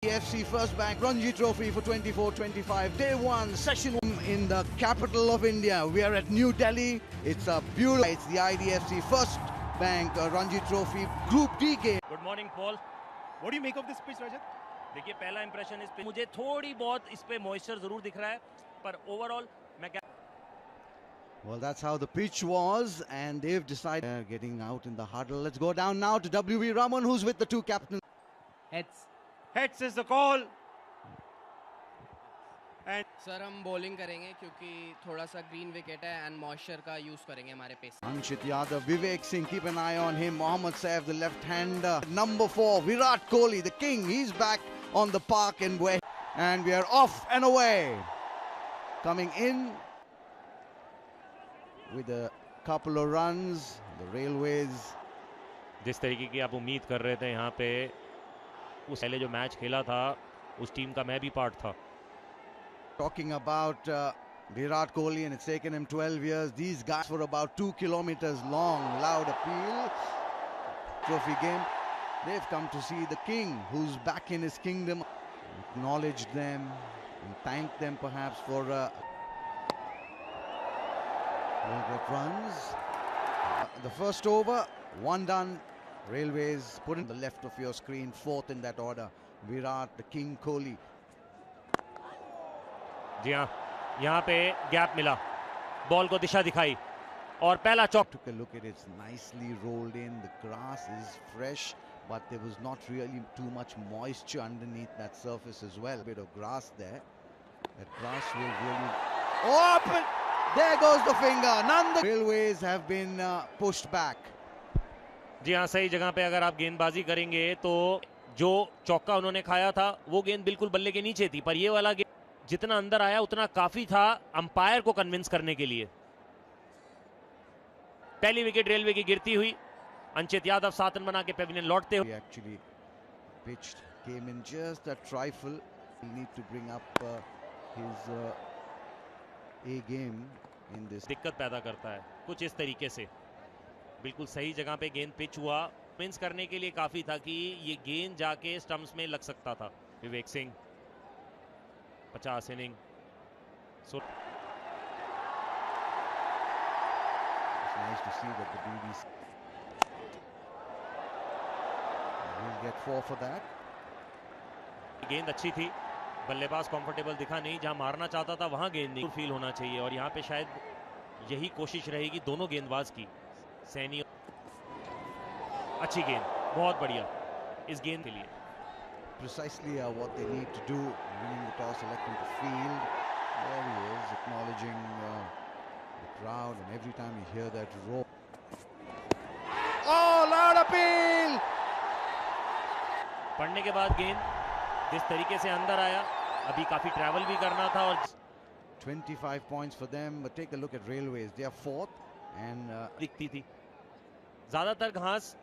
FC First Bank Ranji Trophy for 24-25, day one, session in the capital of India. We are at New Delhi. It's a beautiful, it's the IDFC First Bank Ranji Trophy Group D game. Good morning, Paul. What do you make of this pitch, Rajat? देखिए पहला impression इस पे मुझे थोड़ी बहुत इस पे moisture जरूर दिख रहा है, पर ओवरऑल मैं Well, that's how the pitch was, and they've decided getting out in the huddle. Let's go down now to W.V. Raman, who's with the two captains. Heads is the call. And sir हम bowling करेंगे क्योंकि थोड़ा सा green wicket है and moisture का use करेंगे हमारे pace. Anshit Yadav, Vivek Singh, keep an eye on him. Mohammad Saif, the left-hander. Number 4, Virat Kohli, the king. He's back on the park in West. And we are off and away. Coming in with a couple of runs. The Railways. जिस तरीके की आप उम्मीद कर रहे थे यहाँ पे, उस पहले जो मैच खेला था उस टीम का मैं भी पार्ट था. Talking about Virat Kohli, and it's taken him 12 years. These guys were about 2 kilometers long. Loud appeal. Trophy game. They've come to see the king, who's back in his kingdom. Acknowledged them and thanked them perhaps for good runs. The first over, one done. Railways put in the left of your screen, fourth in that order. Virat, the king Kohli. जी हाँ, यहाँ पे gap मिला, ball को दिशा दिखाई और पहला चौक. Took a look at it, it's nicely rolled in. The grass is fresh, but there was not really too much moisture underneath that surface as well. A bit of grass there. That grass will really... Oh, but there goes the finger. None the Railways have been pushed back. जी हाँ, सही जगह पे अगर आप गेंदबाजी करेंगे तो जो चौका उन्होंने खाया था वो गेंद बिल्कुल बल्ले के नीचे थी, पर ये वाला गेंद जितना अंदर आया उतना काफी था अंपायर को कन्विंस करने के लिए. पहली विकेट रेलवे की गिरती हुई. अंचित यादव 7 रन बना के पेविलियन लौटते हुए. He actually pitched, came in just a trifle. He'll need to bring up his A game in this. दिक्कत पैदा करता है कुछ इस तरीके से. बिल्कुल सही जगह पे गेंद पिच हुआ, कन्विंस करने के लिए काफी था कि ये गेंद जाके स्टंप्स में लग सकता था. Vivek Singh 50 inning. It's nice to see that the BDs will get 4 for that. गेंद अच्छी थी, बल्लेबाज कंफर्टेबल दिखा नहीं. जहां मारना चाहता था वहां गेंद नहीं फील होना चाहिए, और यहां पे शायद यही कोशिश रहेगी दोनों गेंदबाज की. सैनी अच्छी गेंद, बहुत बढ़िया इस गेंद के लिए. Precisely what they need to do, winning the toss, electing to field. There he is, acknowledging the crowd, and every time you hear that roar. Oh, loud appeal! पढ़ने के बाद गेंद जिस तरीके से अंदर आया, अभी काफी ट्रैवल भी करना था. और 25 points for them, but take a look at Railways. They are 4th, and दिखती थी ज्यादातर घास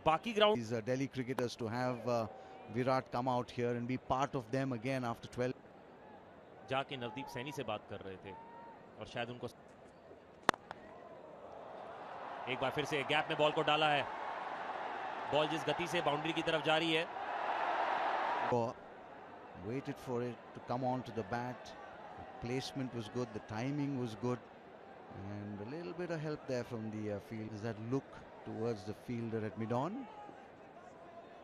बाकी ground. these Delhi cricketers to have Virat come out here and be part of them again after 12. जाके नवदीप सैनी से बात कर रहे थे और शायद उनको एक बार फिर से गैप में बॉल को डाला है. बॉल जिस गति से बाउंड्री की तरफ जा रही है. Waited for it to come on to the bat. The placement was good, the timing was good, and a little bit of help there from the field. Is that look towards the fielder at mid-on?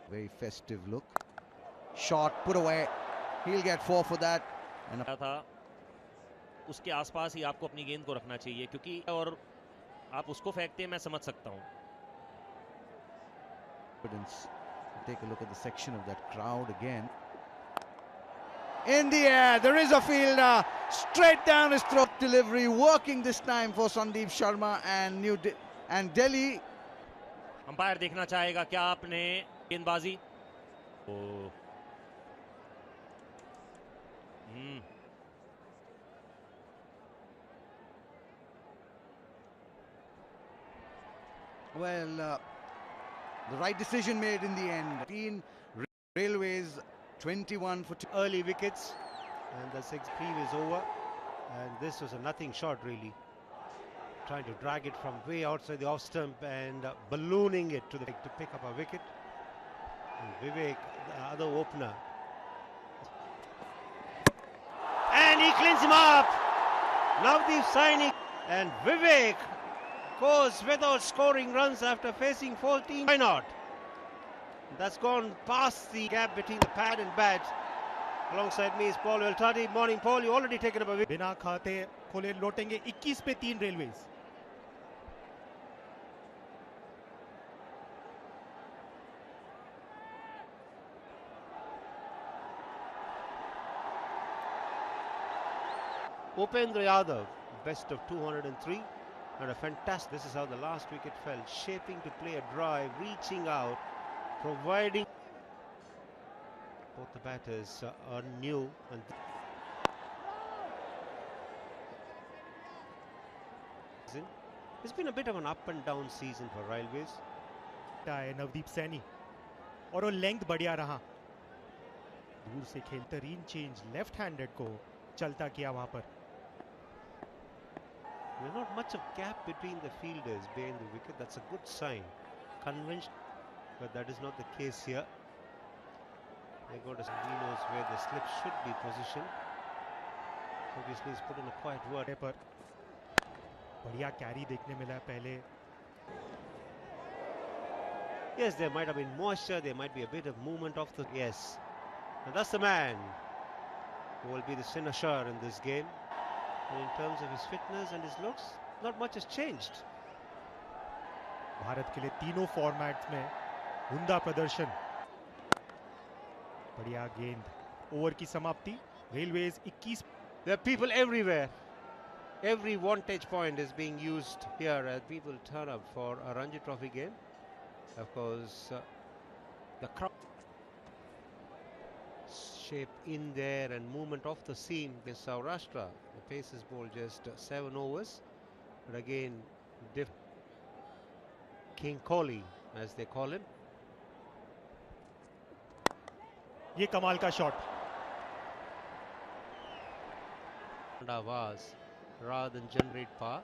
Very festive look. Shot put away. He'll get 4 for that. And था उसके आसपास ही आपको अपनी गेंद को रखना चाहिए, क्योंकि और आप उसको फेंकते हैं मैं समझ सकता हूं. take a look at the section of that crowd again. In the air, there is a fielder straight down his throat. Delivery working this time for Sandeep Sharma and Delhi. Umpire देखना चाहेगा क्या आपने गेंदबाजी. Well, the right decision made in the end. 18 Railways, 21 for 2. Early wickets, and the 6th free is over. And this was a nothing shot, really. Trying to drag it from way outside the off stump and ballooning it to pick up a wicket. And Vivek, the other opener. And he cleans him up. Navdeep Saini and Vivek goes without scoring runs after facing 14. Why not? That's gone past the gap between the pad and bat. Alongside me is Paul Veltati. Morning, Paul. You already taken up a wicket. बिना खाते खोले लौटेंगे 21 पे 3 railways. Upendra Yadav, best of 203 and a fantastic. This is how the last wicket fell, shaping to play a drive, reaching out, providing. Both the batters are new and it's been a bit of an up and down season for Railways. Navdeep Saini और वो length बढ़िया रहा, दूर से खेलते reign change left handed को चलता किया वहां पर. There's not much of gap between the fielders behind the wicket. That's a good sign. Conventional, but that is not the case here. They got he knows where the slip should be positioned. Obviously, he's put in a quiet word. पर बढ़िया carry देखने मिला पहले. Yes, there might have been moisture. There might be a bit of movement of the. Yes, and that's the man who will be the cynosure in this game. And in terms of his fitness and his looks, not much has changed. Bharat के लिए तीनों formats में उम्दा प्रदर्शन. बढ़िया गेंद. Over की समाप्ति. Railways 21. There are people everywhere. Every vantage point is being used here as people turn up for a Ranji Trophy game. Of course, the crowd shape in there and movement of the seam against Saurashtra. The Pacers bowl just 7 overs, but again, King Kohli, as they call him. ये कमाल का shot. Avaz rather than generate power.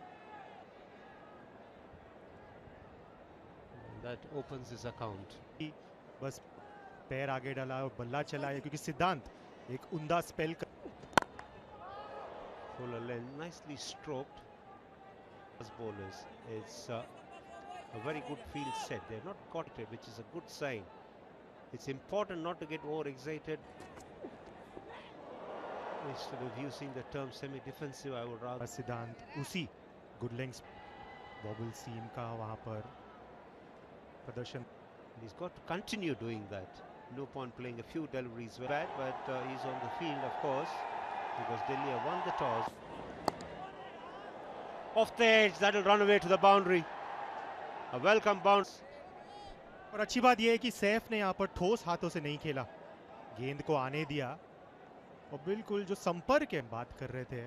That opens his account. बस पैर आगे डाला और बल्ला चला है क्योंकि सिद्धांत एक उम्दा स्पेल कर. Fuller length, nicely stroked. As bowlers, it's a very good field set. They're not caught it, which is a good sign. It's important not to get overexcited. Instead of using the term semi-defensive, I would rather. सिद्धांत उसी good lengths बॉबल सीम का वहां पर प्रदर्शन. He's got to continue doing that. No point playing a few deliveries bad, but he's on the field, of course, because Delhi have won the toss. Off the edge, that'll run away to the boundary. A welcome bounce. और अच्छी बात यह है कि सैफ ने यहाँ पर ठोस हाथों से नहीं खेला, गेंद को आने दिया और बिल्कुल जो संपर्क के बात कर रहे थे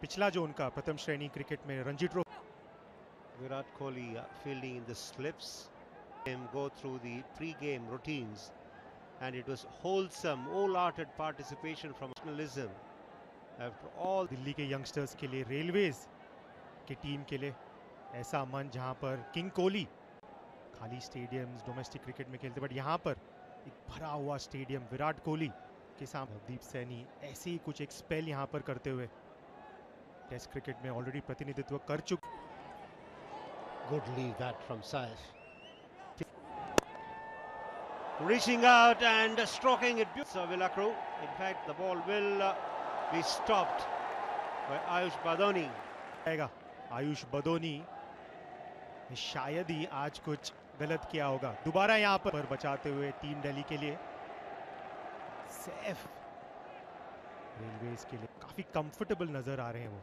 पिछला जो उनका प्रथम श्रेणी क्रिकेट में Ranji trophy. Virat Kohli fielding in the slips. Go through the pre-game routines, and it was wholesome, wholehearted participation from nationalism. After all, Delhi के यंगस्टर्स के लिए, रेलवेज की टीम के लिए ऐसा मंच जहां पर किंग कोहली खाली स्टेडियम्स डोमेस्टिक क्रिकेट में खेलते, बट यहाँ पर एक भरा हुआ स्टेडियम विराट कोहली के सामने. नवदीप सैनी ऐसे ही कुछ एक स्पेल यहाँ पर करते हुए टेस्ट क्रिकेट में ऑलरेडी प्रतिनिधित्व कर चुके. good leave that from Saif. Reaching out and stroking it. So Villacru. In fact, the ball will be stopped by Ayush Badoni. आएगा आयुष बदोनी ने शायद ही आज कुछ गलत किया होगा. दोबारा यहाँ पर बचाते हुए टीम दिल्ली के लिए. सैफ रेलवेज के लिए काफी कंफर्टेबल नजर आ रहे हैं. वो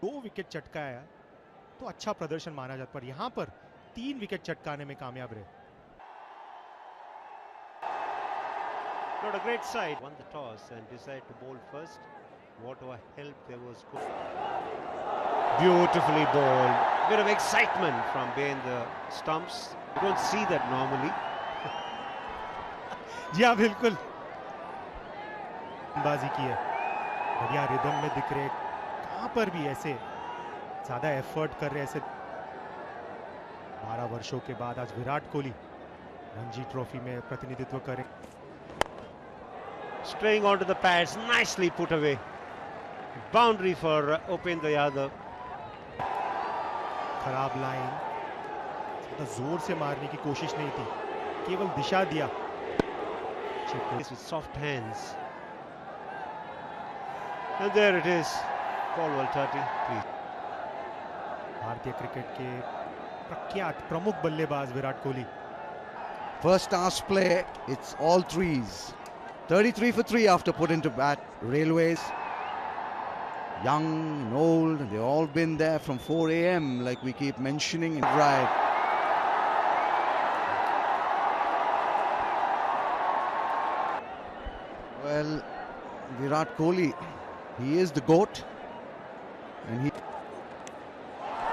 2 विकेट चटकाया तो अच्छा प्रदर्शन माना जाता, पर यहाँ पर 3 विकेट चटकाने में कामयाब रहे. Not a great side. Won the toss and decided to bowl first. What a help there was. Beautifully bowled. Bit of excitement from behind the stumps. You don't see that normally. जी हाँ बिल्कुल बाजी की है, बढ़िया rhythm में दिख रहे. कहाँ पर भी ऐसे ज्यादा एफर्ट कर रहे, ऐसे 12 वर्षों के बाद आज विराट कोहली रणजी ट्रॉफी में प्रतिनिधित्व करें। Straying onto the pads, nicely put away. Boundary for Upendra Yadav. खराब लाइन, तो जोर से मारने की कोशिश नहीं थी, केवल दिशा दिया। With soft hands. And there it is. Caldwell 30, please. भारतीय क्रिकेट के प्रख्यात प्रमुख बल्लेबाज Virat Kohli. First task play, it's all threes. 33 for 3 after put into bat. Railways, young and old, they've all been there from 4 a.m. like we keep mentioning. Right. Well, Virat Kohli, he is the GOAT. And he...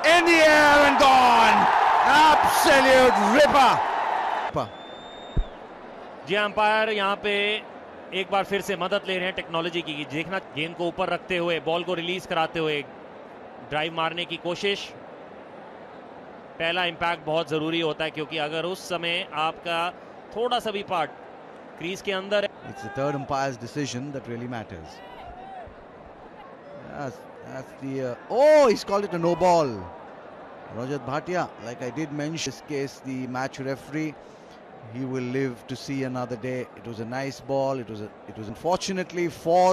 In the air and gone! Absolute ripper! जी umpire यहाँ पे एक बार फिर से मदद ले रहे हैं टेक्नोलॉजी की। देखना, गेंद को ऊपर रखते हुए बॉल को रिलीज कराते हुए ड्राइव मारने की कोशिश। पहला इंपैक्ट बहुत जरूरी होता है, क्योंकि अगर उस समय आपका थोड़ा सा भी पार्ट क्रीज के अंदर है। It's the third umpire's decision that really matters. That's the oh, he's called it a no ball. Rajat Bhatia, like I did mention, in this case the match referee, he will live to see another day. It was a nice ball. It was unfortunately for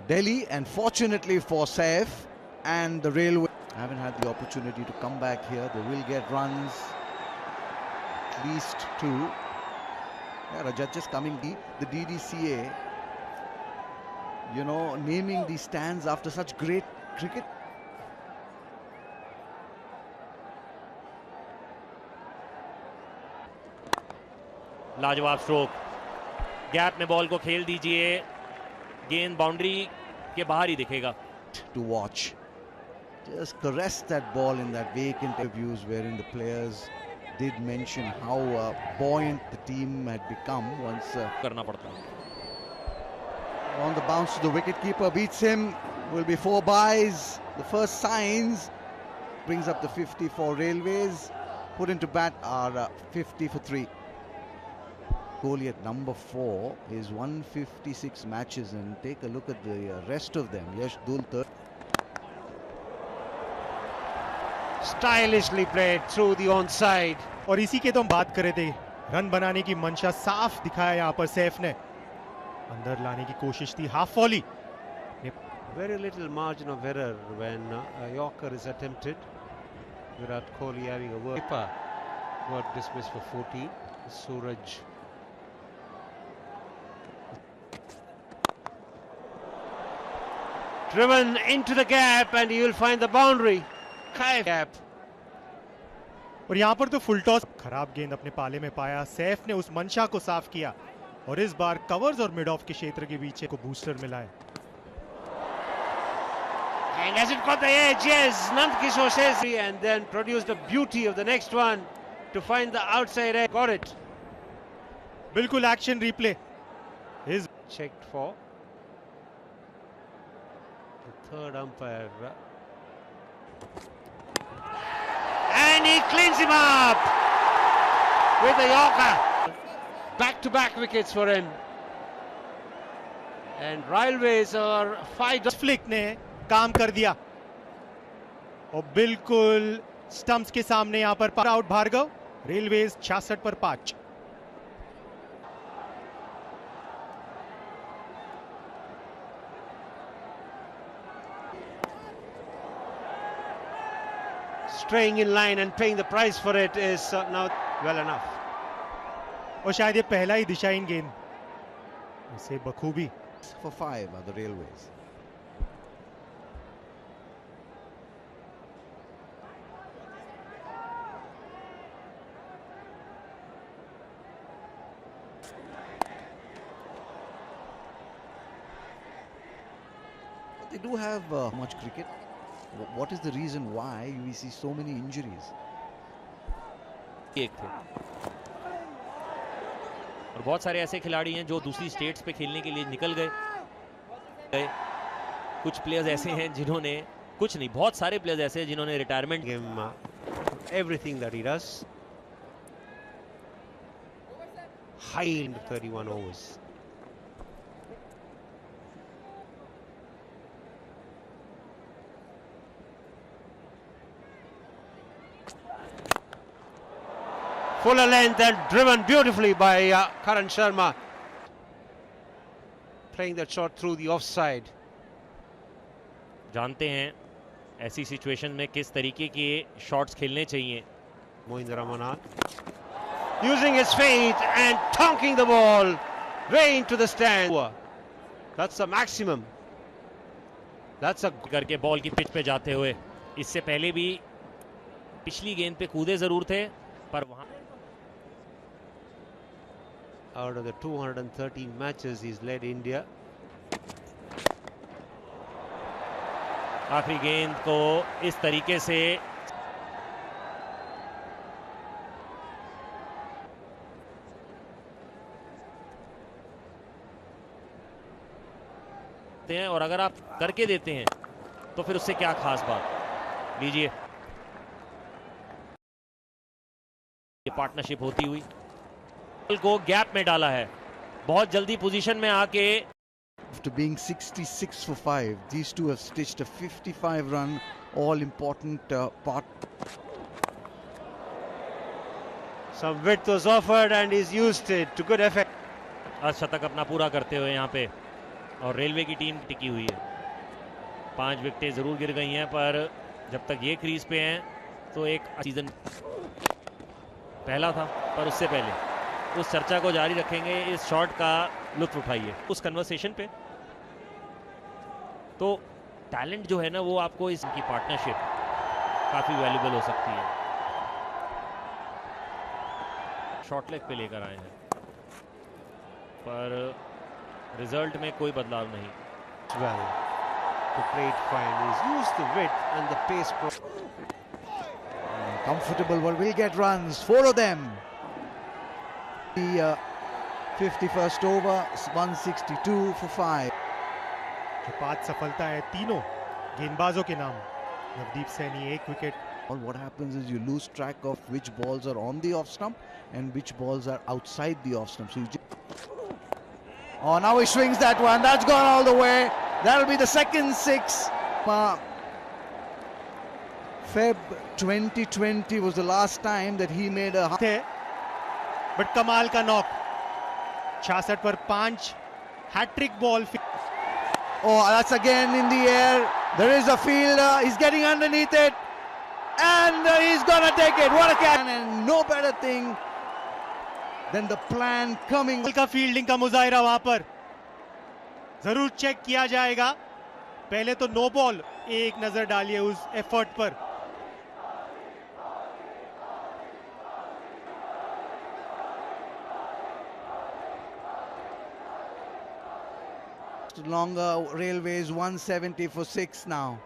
Delhi and fortunately for Saif and the Railway. Haven't had the opportunity to come back here. They will get runs, at least 2. Yeah, Rajat just coming deep. The DDCA, you know, naming these stands after such great cricket. लाजवाब stroke, gap में ball को खेल दीजिए, गेंद boundary के बाहर ही दिखेगा। To watch, just caress that ball in that vacant interviews wherein the players did mention how buoyant the team had become once करना पड़ता है। on the bounce to the wicketkeeper, beats him, will be 4 byes. The first signs brings up the 50 for Railways. Put into bat are 50 for 3. Kohli at number 4 is 156 matches, and take a look at the rest of them. Yash Dul third. Stylishly played through the onside. और इसी के तो हम बात कर रहे थे, run बनाने की मंशा साफ दिखाया यहाँ पर सैफ ने। अंदर लाने की कोशिश थी, half volley. Very little margin of error when a Yorker is attempted. Virat Kohli having a work. Got dismissed for 14. Suraj. Driven into the gap and he will find the boundary. Gap. और यहाँ पर तो full toss, खराब गेंद अपने पाले में पाया, सैफ ने उस मंशा को साफ किया और इस बार कवर्स और मिड ऑफ के क्षेत्र के बीच को बूस्टर मिला है। And hasn't got the edge, yes, Nandkishore says, and then produced the beauty of the next one to find the outside edge. Got it. बिल्कुल एक्शन रिप्ले इस Checked for the third umpire. And he cleans him up with the Yorker. Back-to-back wickets for him. And Railways are 5. Flick ने काम कर दिया और बिल्कुल stumps के सामने यहाँ पर आउट भार्गव। रेलवेज 66 पर 5। Straying in line and paying the price for it is now well enough. और शायद ये पहला ही दिशाहीन गेंद, इसे बखूबी। For 5 are the Railways. They do have much cricket. What is the reason why we see so many injuries? एक थे और बहुत सारे ऐसे खिलाड़ी हैं जो दूसरी स्टेट्स पे खेलने के लिए निकल गए। कुछ प्लेयर्स ऐसे हैं जिन्होंने, कुछ नहीं, बहुत सारे प्लेयर्स ऐसे हैं जिन्होंने retirement Game everything that he does. High in 31 overs. Fuller length and driven beautifully by Karan Sharma. Playing that shot through the offside. जानते हैं ऐसी सिचुएशन में किस तरीके के शॉट्स खेलने चाहिए. Mohinder Amarnath using his feet and tonking the ball way into the stand. That's the maximum. That's a करके बॉल की पिच पे जाते हुए. इससे पहले भी पिछली गेंद पे कूदे जरूर थे पर वहां out of the 213 matches he's led India. आखिरी गेंद को इस तरीके से हैं और अगर आप करके देते हैं तो फिर उससे क्या खास बात. लीजिए ये पार्टनरशिप होती हुई को गैप में डाला है. बहुत जल्दी पोजीशन में आके After being 66 for 5, these two have stitched a 55-run all-important part. Some width was offered and he's used it to good effect. अर्धशतक अपना पूरा करते हुए यहाँ पे और रेलवे की टीम टिकी हुई है. 5 विकेटें जरूर गिर गई हैं पर जब तक ये क्रीज पे हैं तो एक सीजन पहला था पर उससे पहले उस चर्चा को जारी रखेंगे. इस शॉट का लुत्फ उठाइए उस कन्वर्सेशन पे. तो टैलेंट जो है ना वो आपको इसकी पार्टनरशिप काफी वैल्यूबल हो सकती है. शॉर्ट लेग पे लेकर आए हैं पर रिजल्ट में कोई बदलाव नहीं. Well, to play it fine. He's used the width and the pace. Comfortable, but will get runs. 4 of them. The 51st over, 162 for 5. जो 5 सफलता है तीनों गेंदबाजों के नाम. Navdeep Saini 1 wicket. All what happens is you lose track of which balls are on the off stump and which balls are outside the off stump. So you oh, now he swings that one. That's gone all the way. That'll be the second 6. Feb 2020 was the last time that he made a. But कमाल का knock. 66 पर 5 hattrick ball. Oh, that's again in the air. There is a fielder. He's getting underneath it. And he's gonna take it. What a catch. And no better thing than the plan coming. का fielding का मुजाहिरा वहां पर जरूर check किया जाएगा. पहले तो no ball. एक नजर डालिए उस एफर्ट पर. Longer Railways 170 for 6 now.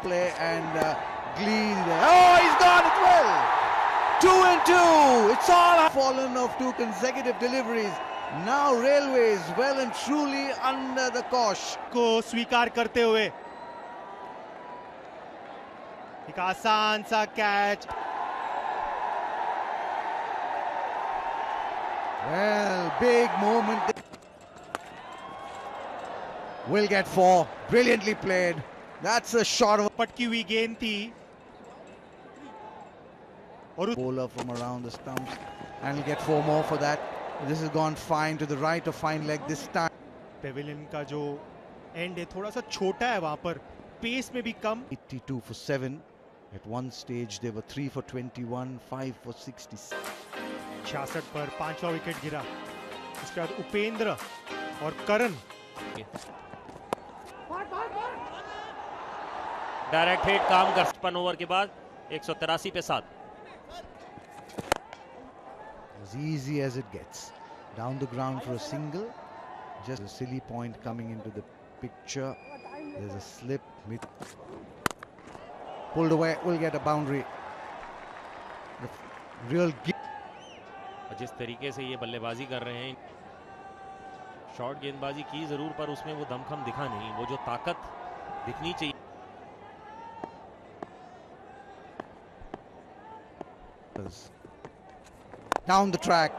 Play and Glee. Oh, he's gone as well. 2 and 2. It's all fallen of 2 consecutive deliveries. Now Railways well and truly under the cosh. को स्वीकार करते हुए एक आसान सा catch. Well, big moment. Will get 4. Brilliantly played. That's a shot of पटकी हुई गेंद थी और a bowler from around the stumps, and he'll get 4 more for that. This has gone fine to the right of fine leg this time. Pavilion का जो and है थोड़ा सा छोटा है वहां पर. पेस में भी कम. 82 for 7. At one stage they were 3 for 21, 5 for 66. 66 पर 5वां विकेट गिरा. उसके बाद उपेंद्र और करण. डायरेक्ट हिट काम कर 55 ओवर के बाद 183 पे 7. As easy as it gets. Down the ground for a single. Just a silly point coming into the picture. There's a slip. Pulled away. Will get a boundary. The real. जिस तरीके से ये बल्लेबाजी कर रहे हैं, शॉर्ट गेंदबाजी की जरूर पर उसमें वो दमखम दिखा नहीं. वो जो ताकत दिखनी चाहिए Down the track.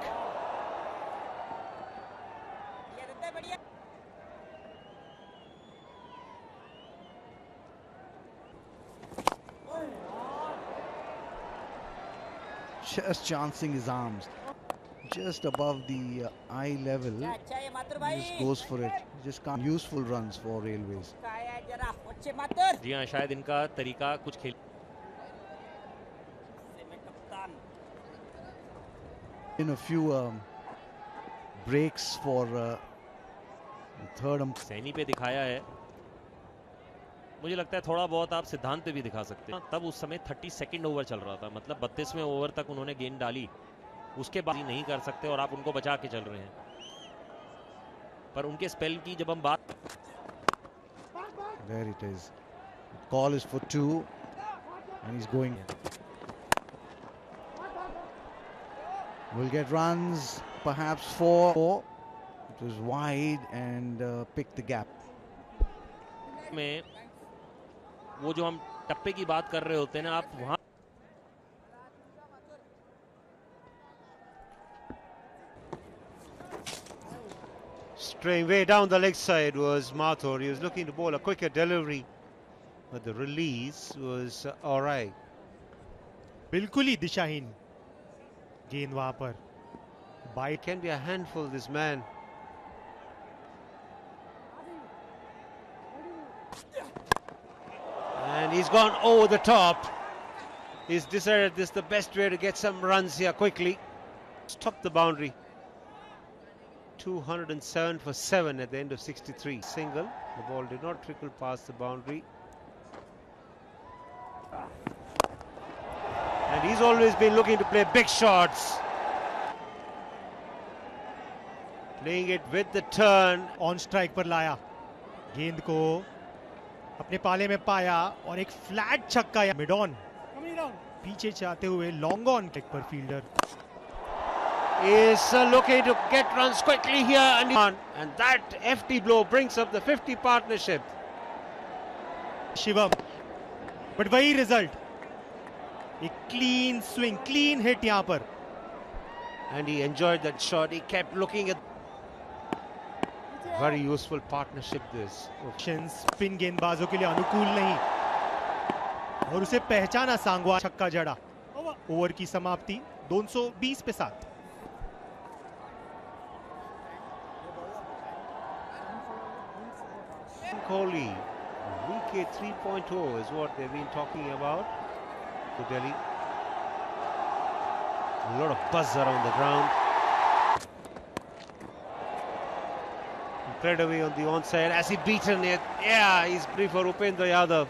Just chancing his arms. Just above the eye level. He just goes for it. Just can't. Useful runs for Railways. जी हाँ, शायद इनका तरीका कुछ खेल In a few breaks for third Saini पे दिखाया है। मुझे लगता है थोड़ा बहुत आप सिद्धांत पे भी दिखा सकते हैं। तब उस समय 32 ओवर चल रहा था, मतलब 32वें ओवर तक उन्होंने गेंद डाली, उसके बाद नहीं कर सकते और आप उनको बचा के चल रहे हैं। पर उनके स्पेल की जब हम बात There it is. Call is for 2 and he's going. Will get runs, perhaps 4. It was wide and picked the gap. में वो जो हम टप्पे की बात कर रहे होते हैं ना, आप वहां Straying way down the leg side was Mathur. He was looking to bowl a quicker delivery, but the release was all right. बिल्कुल ही दिशाहीन गेंद वहां पर। It can be a handful, this man. And he's gone over the top. He's decided this is the best way to get some runs here quickly. Stop the boundary. 207 for 7 at the end of 63. Single. The ball did not trickle past the boundary. And he's always been looking to play big shots. Playing it with the turn. On strike पर लाया, गेंद को अपने पाले में पाया और एक फ्लैट छक्का। मिडॉन पीछे चाहते हुए लॉन्ग ऑन टेक पर fielder is looking to get runs quickly here, and that FT blow brings up the 50 partnership. Shivam, but वही रिजल्ट, एक क्लीन स्विंग, क्लीन हिट यहां पर। And he enjoyed that shot. He kept looking at. Very useful partnership this. Spin गेंदबाजों के लिए अनुकूल नहीं और उसे पहचाना सांगवा। छक्का जड़ा। ओवर की समाप्ति 220 पे 7। Kohli, VK 3.0 is what they've been talking about to Delhi. A lot of buzz around the ground. Played away on the onside. Has he beaten it? Yeah, he's free for Upendra Yadav.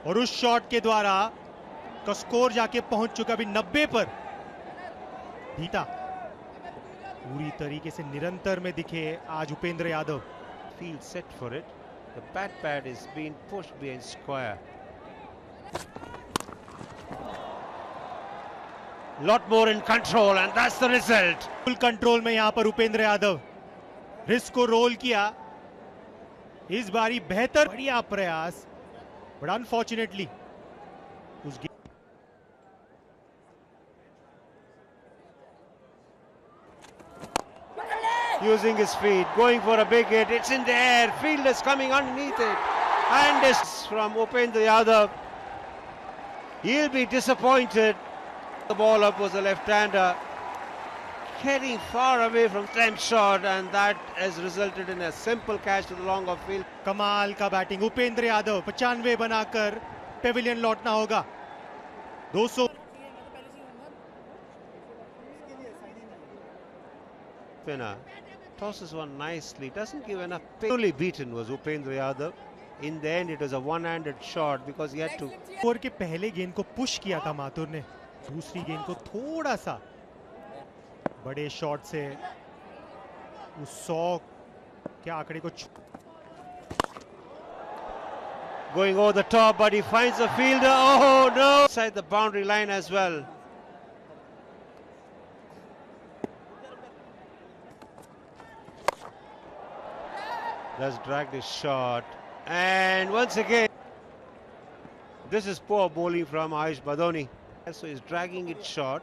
और उस shot के द्वारा का score जाके पहुंच चुका अभी 90 पर। बीता पूरी तरीके से निरंतर में दिखे आज Upendra Yadav. Field set for it. The bat pad is being pushed behind square. Lot more in control, and that's the result. Full control में यहां पर उपेंद्र यादव रिस्क को रोल किया। इस बारी बेहतर, बढ़िया प्रयास, बट अनफॉर्चुनेटली उस using his feet, going for a big hit. It's in the air. Field is coming underneath it. And this from Upendra Yadav. He'll be disappointed. The ball up was a left-hander. Getting far away from slam shot, and that has resulted in a simple catch to the long off field. कमाल का batting Upendra Yadav. 95 बनाकर Pavilion लौटना होगा। 200 Spinner tosses one nicely, doesn't give enough. Only beaten was Upendra Yadav. In the end, it was a one-handed shot because he had to. Over के पहले गेंद को push किया था माथुर ने, दूसरी गेंद को थोड़ा सा बड़े शॉट से उस 100 के आंकड़े को Going over the top, but he finds the fielder. Oh no! Inside the boundary line as well. That's dragged his shot, and once again, this is poor bowling from Ayush Badoni. So he's dragging it short,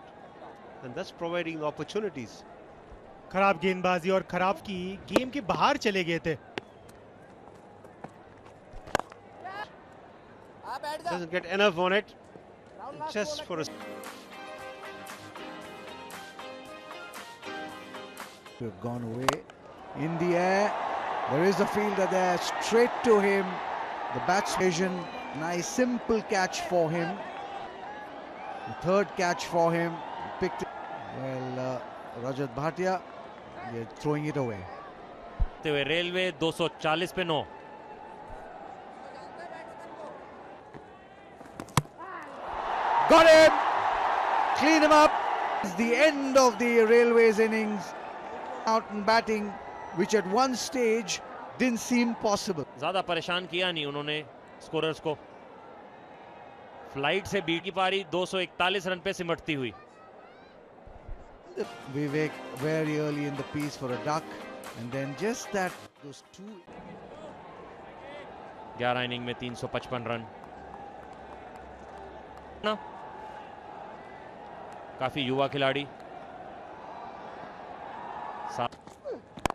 and that's providing opportunities. खराब गेंदबाजी और खराब की game के बाहर चले गए थे. Doesn't get enough on it. Just for a We've gone away in the air. There is a fielder there, straight to him. The batsman, nice simple catch for him. The third catch for him. Picked it. Well, Rajat Bhatia, they're throwing it away. Railway 240 पे 9. Got him! Clean him up. It's the end of the Railways innings. Out and batting, which at one stage didn't seem possible. ज्यादा परेशान किया नहीं उन्होंने scorers को. Flight से beat की पारी 241 रन पे सिमटती हुई. Vivek very early in the piece for a duck, and then just that those two. 11 inning में 355 रन. ना काफी युवा खिलाड़ी.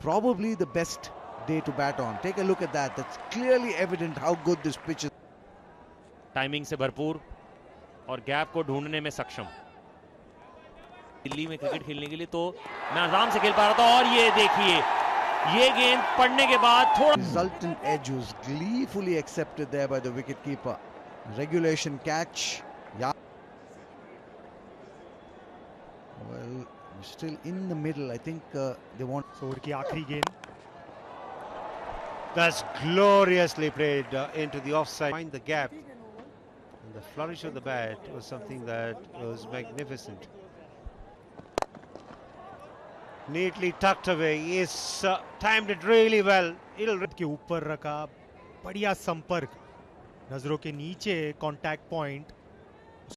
Probably the best day to bat on. Take a look at that. That's clearly evident how good this pitch is. Timing से भरपूर और gap को ढूंढने में सक्षम. दिल्ली में क्रिकेट खेलने के लिए तो मैं आराम से खेल पा रहा था. और ये देखिए, ये गेंद पड़ने के बाद थोड़ा Resultant edge was gleefully accepted there by the wicketkeeper. Regulation catch. Yeah. Well, still in the middle. I think they want. Over की आखिरी गेंद. That's gloriously played into the offside. Find the gap. And the flourish of the bat was something that was magnificent. Neatly tucked away. He's timed it really well. It'll के ऊपर रखा, बढ़िया संपर्क, नजरों के नीचे कांटेक्ट पॉइंट.